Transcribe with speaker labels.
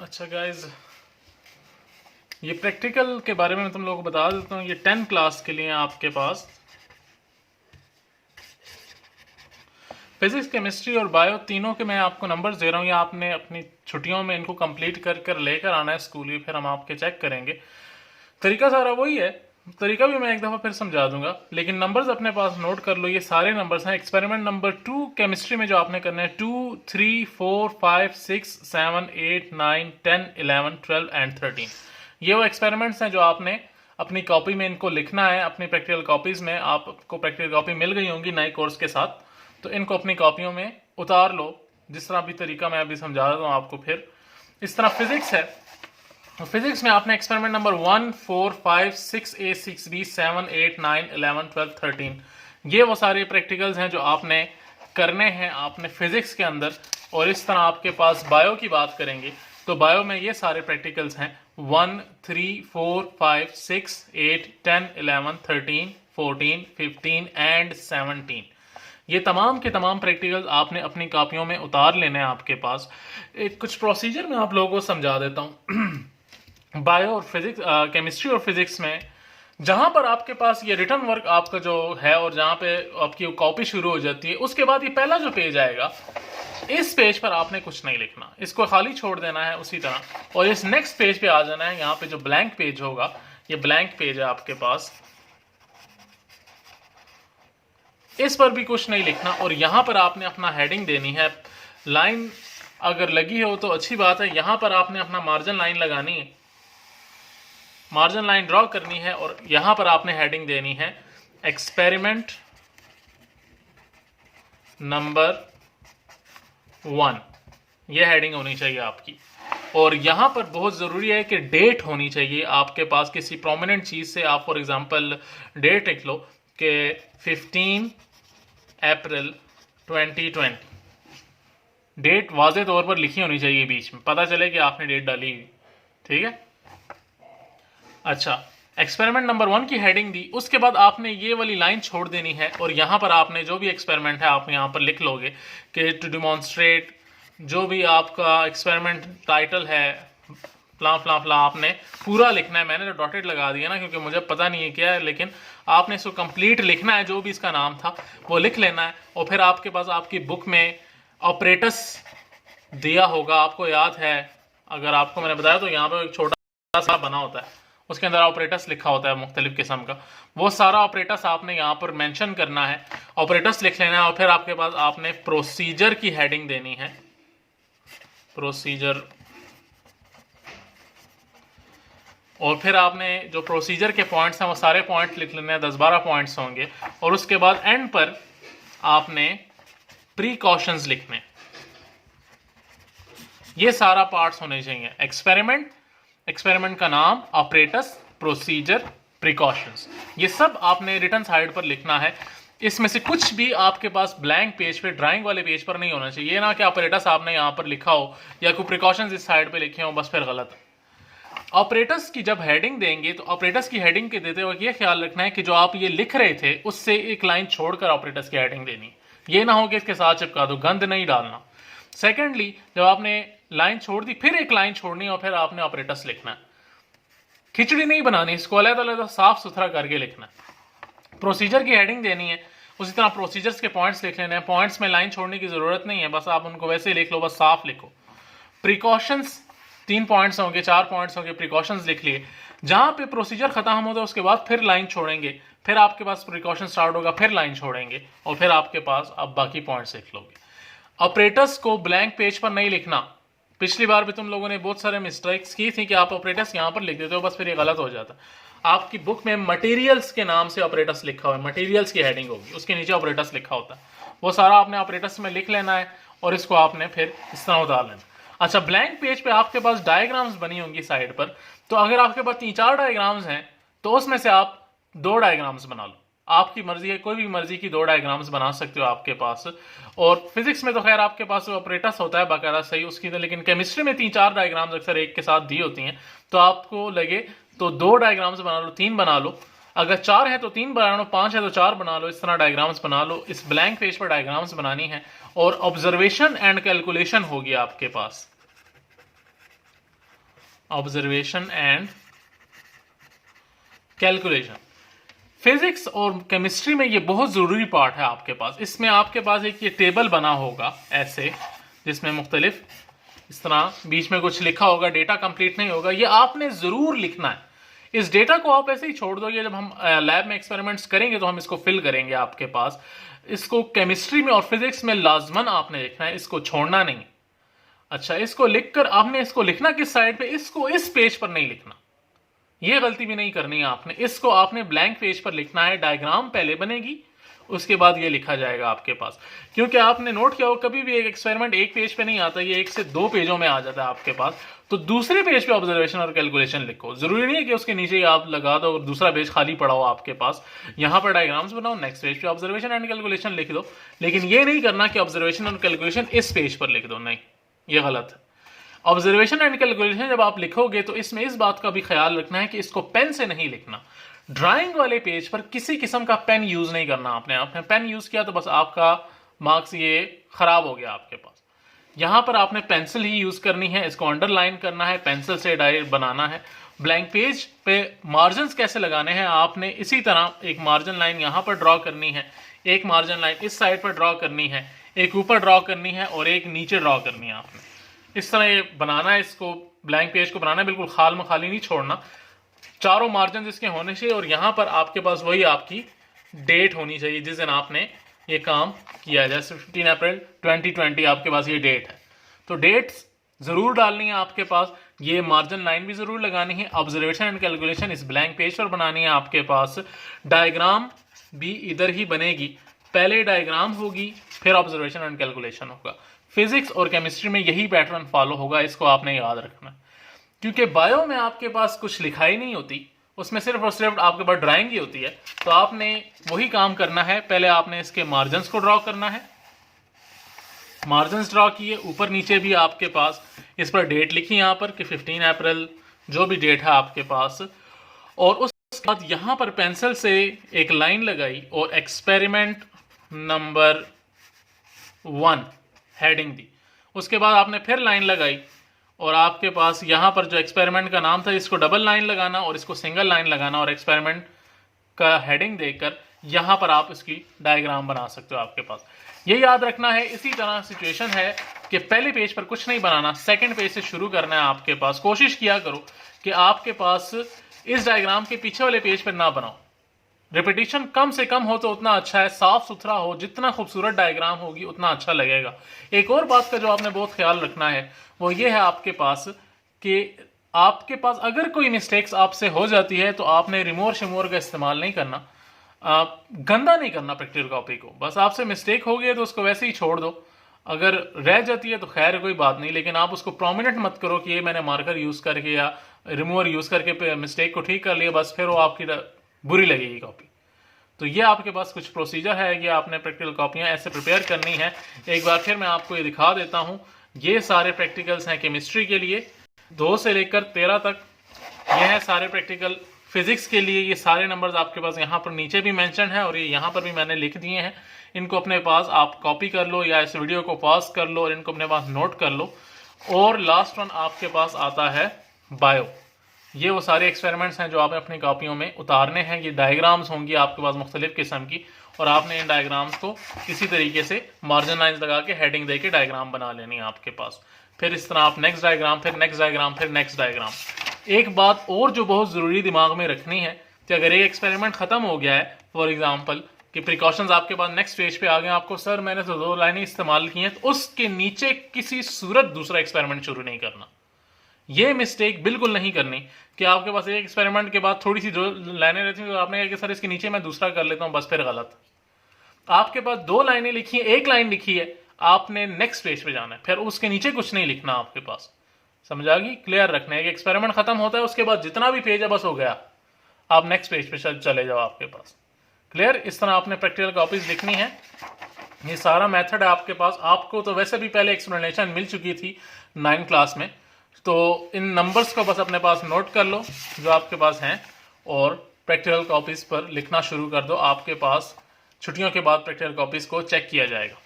Speaker 1: अच्छा गाइज, ये प्रैक्टिकल के बारे में मैं तुम लोगों को बता देता हूँ। ये 10 क्लास के लिए आपके पास फिजिक्स, केमिस्ट्री और बायो तीनों के मैं आपको नंबर्स दे रहा हूँ। ये आपने अपनी छुट्टियों में इनको कंप्लीट कर कर लेकर आना है स्कूल ही, फिर हम आपके चेक करेंगे। तरीका सारा वही है, तरीका भी मैं एक दफ़ा फिर समझा दूंगा, लेकिन नंबर्स अपने पास नोट कर लो। ये सारे नंबर्स हैं। एक्सपेरिमेंट नंबर 2 केमिस्ट्री में जो आपने करना है 2, 3, 4, 5, 6, 7, 8, 9, 10, 11, 12 एंड 13। ये वो एक्सपेरिमेंट्स हैं जो आपने अपनी कॉपी में इनको लिखना है। अपनी प्रैक्टिकल कॉपीज में आपको प्रैक्टिकल कॉपी मिल गई होंगी नए कोर्स के साथ, तो इनको अपनी कॉपियों में उतार लो। जिस तरह भी तरीका मैं अभी समझा देता हूँ आपको। फिर इस तरह फिजिक्स है, फिजिक्स में आपने एक्सपेरिमेंट नंबर 1, 4, 5, 6A, 6B, 7, 8, 9, 11, 12, 13, ये वो सारे प्रैक्टिकल्स हैं जो आपने करने हैं आपने फिजिक्स के अंदर। और इस तरह आपके पास बायो की बात करेंगे तो बायो में ये सारे प्रैक्टिकल्स हैं 1, 3, 4, 5, 6, 8, 10, 11, 13, 14, 15 एंड 17। ये तमाम के तमाम प्रैक्टिकल्स आपने अपनी कॉपियों में उतार लेने हैं आपके पास। एक कुछ प्रोसीजर मैं आप लोगों को समझा देता हूँ। बायो और फिजिक्स, केमिस्ट्री और फिजिक्स में जहां पर आपके पास ये रिटर्न वर्क आपका जो है और जहां पे आपकी कॉपी शुरू हो जाती है, उसके बाद ये पहला जो पेज आएगा, इस पेज पर आपने कुछ नहीं लिखना, इसको खाली छोड़ देना है उसी तरह। और इस नेक्स्ट पेज पे आ जाना है। यहाँ पे जो ब्लैंक पेज होगा, ये ब्लैंक पेज है आपके पास, इस पर भी कुछ नहीं लिखना। और यहां पर आपने अपना हेडिंग देनी है। लाइन अगर लगी हो तो अच्छी बात है। यहां पर आपने अपना मार्जिन लाइन लगानी है, मार्जिन लाइन ड्रॉ करनी है और यहां पर आपने हेडिंग देनी है एक्सपेरिमेंट नंबर 1। यह हेडिंग होनी चाहिए आपकी। और यहां पर बहुत जरूरी है कि डेट होनी चाहिए आपके पास किसी प्रोमिनेंट चीज से। आप फॉर एग्जांपल डेट लिख लो कि 15 अप्रैल 2020। डेट वाज़े तौर पर लिखी होनी चाहिए, बीच में पता चले कि आपने डेट डाली हुई। ठीक है। अच्छा, एक्सपेरिमेंट नंबर 1 की हेडिंग दी, उसके बाद आपने ये वाली लाइन छोड़ देनी है और यहां पर आपने जो भी एक्सपेरिमेंट है आप यहां पर लिख लोगे कि टू डिमॉन्स्ट्रेट, जो भी आपका एक्सपेरिमेंट टाइटल है, फ्ला फ्ला फ्ला, आपने पूरा लिखना है। मैंने तो डॉटेड लगा दिया ना, क्योंकि मुझे पता नहीं है क्या है, लेकिन आपने इसको कंप्लीट लिखना है। जो भी इसका नाम था वो लिख लेना है। और फिर आपके पास आपकी बुक में ऑपरेटस दिया होगा, आपको याद है, अगर आपको मैंने बताया तो यहाँ पे एक छोटा सा बना होता है, उसके अंदर ऑपरेटस लिखा होता है मुख्तलिफ किस्म का। वो सारा ऑपरेटस आपने यहाँ पर मेंशन करना है, ऑपरेटस लिख लेना है। और फिर आपके पास आपने प्रोसीजर की हेडिंग देनी है, प्रोसीजर। और फिर आपने जो प्रोसीजर के पॉइंट्स हैं वो सारे पॉइंट्स लिख लेने हैं, 10-12 पॉइंट्स होंगे। और उसके बाद एंड पर आपने प्रीकॉशंस लिखने। ये सारा पार्ट्स होने चाहिए। एक्सपेरिमेंट, एक्सपेरिमेंट का नाम, ऑपरेटस, प्रोसीजर, प्रिकॉशंस, ये सब आपने रिटन साइड पर लिखना है। इसमें से कुछ भी आपके पास ब्लैंक पेज पे, ड्राइंग वाले पेज पर नहीं होना चाहिए। ये ना कि ऑपरेटस आपने यहाँ पर लिखा हो या कोई प्रिकॉशंस इस साइड पे लिखे हो, बस फिर गलत। ऑपरेटर्स की जब हेडिंग देंगे तो ऑपरेटर्स की हेडिंग के देते वक्त ये ख्याल रखना है कि जो आप ये लिख रहे थे उससे एक लाइन छोड़कर ऑपरेटर्स की हेडिंग देनी। ये ना हो कि इसके साथ चिपका दो, गंद नहीं डालना। सेकेंडली, जब आपने लाइन छोड़ दी फिर एक लाइन छोड़नी और फिर आपने ऑपरेटर्स लिखना है। खिचड़ी नहीं बनानी, इसको अलग-अलग साफ सुथरा करके लिखना है। प्रोसीजर की हेडिंग देनी है, उसी तरह प्रोसीजर्स के पॉइंट्स लिख लेने हैं। पॉइंट्स में लाइन छोड़ने की जरूरत नहीं है, बस आप उनको वैसे ही लिख लो, बस साफ लिखो। प्रिकॉशंस 3 पॉइंट्स होंगे, 4 पॉइंट्स होंगे, प्रिकॉशंस लिख लिए। जहां पे प्रोसीजर खत्म होता है उसके बाद फिर लाइन छोड़ेंगे, फिर आपके पास प्रिकॉशन स्टार्ट होगा, फिर लाइन छोड़ेंगे और फिर आपके पास आप बाकी पॉइंट्स लिख लोगे। ऑपरेटर्स को ब्लैंक पेज पर नहीं लिखना। पिछली बार भी तुम लोगों ने बहुत सारे मिस्टेक्स की थी कि आप ऑपरेटर्स यहां पर लिख देते हो, बस फिर ये गलत हो जाता। आपकी बुक में मटेरियल्स के नाम से ऑपरेटर्स लिखा हुआ है, मटेरियल्स की हेडिंग होगी, उसके नीचे ऑपरेटर्स लिखा होता है। वो सारा आपने ऑपरेटर्स में लिख लेना है और इसको आपने फिर इस तरह उतार लेना। अच्छा, ब्लैंक पेज पे आपके पास डायग्राम्स बनी होंगी साइड पर, तो अगर आपके पास 3-4 डायग्राम्स हैं तो उसमें से आप 2 डायग्राम्स बना लो। आपकी मर्जी है, कोई भी मर्जी की 2 डायग्राम्स बना सकते हो आपके पास। और फिजिक्स में तो खैर आपके पास ऑपरेटर्स होता है बाकायदा, सही उसकी तो, लेकिन केमिस्ट्री में 3-4 डायग्राम्स अक्सर एक के साथ दी होती हैं। तो आपको लगे तो 2 डायग्राम्स बना लो, 3 बना लो। अगर 4 है तो 3 बना लो, 5 है तो 4 बना लो। इस तरह डायग्राम्स बना लो। इस ब्लैंक पेज पर डायग्राम्स बनानी है और ऑब्जर्वेशन एंड कैलकुलेशन होगी आपके पास। Observation and calculation. फिजिक्स और केमिस्ट्री में ये बहुत ज़रूरी पार्ट है आपके पास। इसमें आपके पास एक ये टेबल बना होगा ऐसे, जिसमें मुख्तलिफ इस तरह बीच में कुछ लिखा होगा, डेटा कंप्लीट नहीं होगा, ये आपने ज़रूर लिखना है। इस डेटा को आप ऐसे ही छोड़ दो, ये जब हम लैब में एक्सपेरिमेंट्स करेंगे तो हम इसको फिल करेंगे आपके पास। इसको केमिस्ट्री में और फिजिक्स में लाजमन आपने लिखना है, इसको छोड़ना नहीं। अच्छा, इसको लिखकर आपने इसको लिखना किस साइड पे, इसको इस पेज पर नहीं लिखना, ये गलती भी नहीं करनी है आपने। इसको आपने ब्लैंक पेज पर लिखना है, डायग्राम पहले बनेगी उसके बाद ये लिखा जाएगा आपके पास। क्योंकि आपने नोट किया हो कभी भी एक एक्सपेरिमेंट एक पेज पे नहीं आता, ये 1 से 2 पेजों में आ जाता है आपके पास। तो दूसरे पेज पे ऑब्जर्वेशन और कैलकुलेशन लिखो। जरूरी नहीं है कि उसके नीचे ही आप लगा दो और दूसरा पेज खाली पड़ा हो आपके पास। यहां पर डायग्राम्स बनाओ, नेक्स्ट पेज पे ऑब्जर्वेशन एंड कैलकुलेशन लिख दो। लेकिन ये नहीं करना कि ऑब्जर्वेशन और कैलकुलेशन इस पेज पर लिख दो, नहीं, ये गलत है। ऑब्जर्वेशन एंड कैलकुलेशन जब आप लिखोगे तो इसमें इस बात का भी ख्याल रखना है कि इसको पेन से नहीं लिखना। ड्राइंग वाले पेज पर किसी किस्म का पेन यूज नहीं करना आपने पेन यूज किया तो बस आपका मार्क्स ये खराब हो गया आपके पास। यहां पर आपने पेंसिल ही यूज करनी है, इसको अंडरलाइन करना है, पेंसिल से डायरेक्ट बनाना है। ब्लैंक पेज पे मार्जिन कैसे लगाने हैं, आपने इसी तरह एक मार्जिन लाइन यहां पर ड्रॉ करनी है, एक मार्जिन लाइन इस साइड पर ड्रॉ करनी है, एक ऊपर ड्रॉ करनी है और एक नीचे ड्रॉ करनी है। आपने इस तरह ये बनाना है, इसको ब्लैंक पेज को बनाना है, बिल्कुल खाल में खाली नहीं छोड़ना। चारों मार्जिन इसके होने चाहिए और यहां पर आपके पास वही आपकी डेट होनी चाहिए जिस दिन आपने ये काम किया है। जैसे 15 अप्रैल 2020 आपके पास ये डेट है, तो डेट्स जरूर डालनी है आपके पास। ये मार्जिन लाइन भी जरूर लगानी है। ऑब्जर्वेशन एंड कैलकुलेशन इस ब्लैंक पेज पर बनानी है आपके पास। डायग्राम भी इधर ही बनेगी, पहले डायग्राम होगी फिर ऑब्जर्वेशन एंड कैलकुलेशन होगा। फिजिक्स और केमिस्ट्री में यही पैटर्न फॉलो होगा, इसको आपने याद रखना। क्योंकि बायो में आपके पास कुछ लिखाई नहीं होती, उसमें सिर्फ और सिर्फ आपके पास ड्राइंग ही होती है। तो आपने वही काम करना है, पहले आपने इसके मार्जिन्स को ड्रॉ करना है, मार्जिन्स ड्रॉ किए, ऊपर नीचे भी आपके पास इस पर डेट लिखी यहां पर कि 15 अप्रैल जो भी डेट है आपके पास। और उसके बाद यहां पर पेंसिल से एक लाइन लगाई और एक्सपेरिमेंट नंबर 1 हेडिंग दी। उसके बाद आपने फिर लाइन लगाई और आपके पास यहां पर जो एक्सपेरिमेंट का नाम था इसको डबल लाइन लगाना और इसको सिंगल लाइन लगाना और एक्सपेरिमेंट का हेडिंग देकर यहां पर आप इसकी डायग्राम बना सकते हो आपके पास। ये याद रखना है। इसी तरह सिचुएशन है कि पहले पेज पर कुछ नहीं बनाना, सेकंड पेज से शुरू करना है आपके पास। कोशिश किया करो कि आपके पास इस डायग्राम के पीछे वाले पेज पर ना बनाओ, रिपीटिशन कम से कम हो तो उतना अच्छा है, साफ सुथरा हो, जितना खूबसूरत डायग्राम होगी उतना अच्छा लगेगा। एक और बात का जो आपने बहुत ख्याल रखना है वो ये है आपके पास कि आपके पास अगर कोई मिस्टेक्स आपसे हो जाती है तो आपने रिमूवर शिमूवर का इस्तेमाल नहीं करना, गंदा नहीं करना प्रैक्टिकल कॉपी को। बस आपसे मिस्टेक हो गई है तो उसको वैसे ही छोड़ दो, अगर रह जाती है तो खैर कोई बात नहीं, लेकिन आप उसको प्रोमिनेंट मत करो कि ये मैंने मार्कर यूज करके या रिमूवर यूज करके मिस्टेक को ठीक कर लिया, बस फिर वो आपकी बुरी लगेगी कॉपी। तो ये आपके पास कुछ प्रोसीजर है, ये आपने प्रैक्टिकल कॉपियां ऐसे प्रिपेयर करनी है। एक बार फिर मैं आपको ये दिखा देता हूं, ये सारे प्रैक्टिकल्स हैं केमिस्ट्री के लिए 2 से लेकर 13 तक, ये है सारे प्रैक्टिकल। फिजिक्स के लिए ये सारे नंबर्स आपके पास यहाँ पर नीचे भी मेंशन है और ये यहाँ पर भी मैंने लिख दिए हैं। इनको अपने पास आप कॉपी कर लो या इस वीडियो को पॉज कर लो और इनको अपने पास नोट कर लो। और लास्ट वन आपके पास आता है बायो। ये वो सारे एक्सपेरिमेंट्स हैं जो आपने अपनी कॉपियों में उतारने हैं। ये डायग्राम्स होंगी आपके पास मुख्तलिफ किस्म की और आपने इन डायग्राम्स को इसी तरीके से मार्जिन लाइन्स लगा के हेडिंग दे के डायग्राम बना लेनी है आपके पास। फिर इस तरह आप नेक्स्ट डायग्राम, फिर नेक्स्ट डायग्राम, फिर नेक्स्ट डायग्राम। एक बात और जो बहुत ज़रूरी दिमाग में रखनी है कि अगर एक एक्सपेरिमेंट ख़त्म हो गया है, फॉर एग्जाम्पल कि प्रिकॉशंस आपके पास नेक्स्ट पेज पे आ गए, आपको सर मैंने तो 2 लाइनें इस्तेमाल की हैं, तो उसके नीचे किसी सूरत दूसरा एक्सपेरिमेंट शुरू नहीं करना। ये मिस्टेक बिल्कुल नहीं करनी कि आपके पास एक एक्सपेरिमेंट के बाद थोड़ी सी जो लाइनें रहती हैं तो आपने कहा कि सर इसके नीचे मैं दूसरा कर लेता हूं, बस फिर गलत। आपके पास 2 लाइनें लिखी है, 1 लाइन लिखी है, आपने नेक्स्ट पेज पे जाना है, फिर उसके नीचे कुछ नहीं लिखना आपके पास। समझ आ गई? क्लियर रखना है कि एक्सपेरिमेंट खत्म होता है उसके बाद जितना भी पेज है बस हो गया, आप नेक्स्ट पेज पे चले जाओ आपके पास। क्लियर? इस तरह आपने प्रैक्टिकल कॉपीज लिखनी है। ये सारा मेथड है आपके पास। आपको तो वैसे भी पहले एक्सप्लेनेशन मिल चुकी थी 9th क्लास में, तो इन नंबर्स को बस अपने पास नोट कर लो जो आपके पास हैं और प्रैक्टिकल कॉपीज पर लिखना शुरू कर दो। आपके पास छुट्टियों के बाद प्रैक्टिकल कॉपीज को चेक किया जाएगा।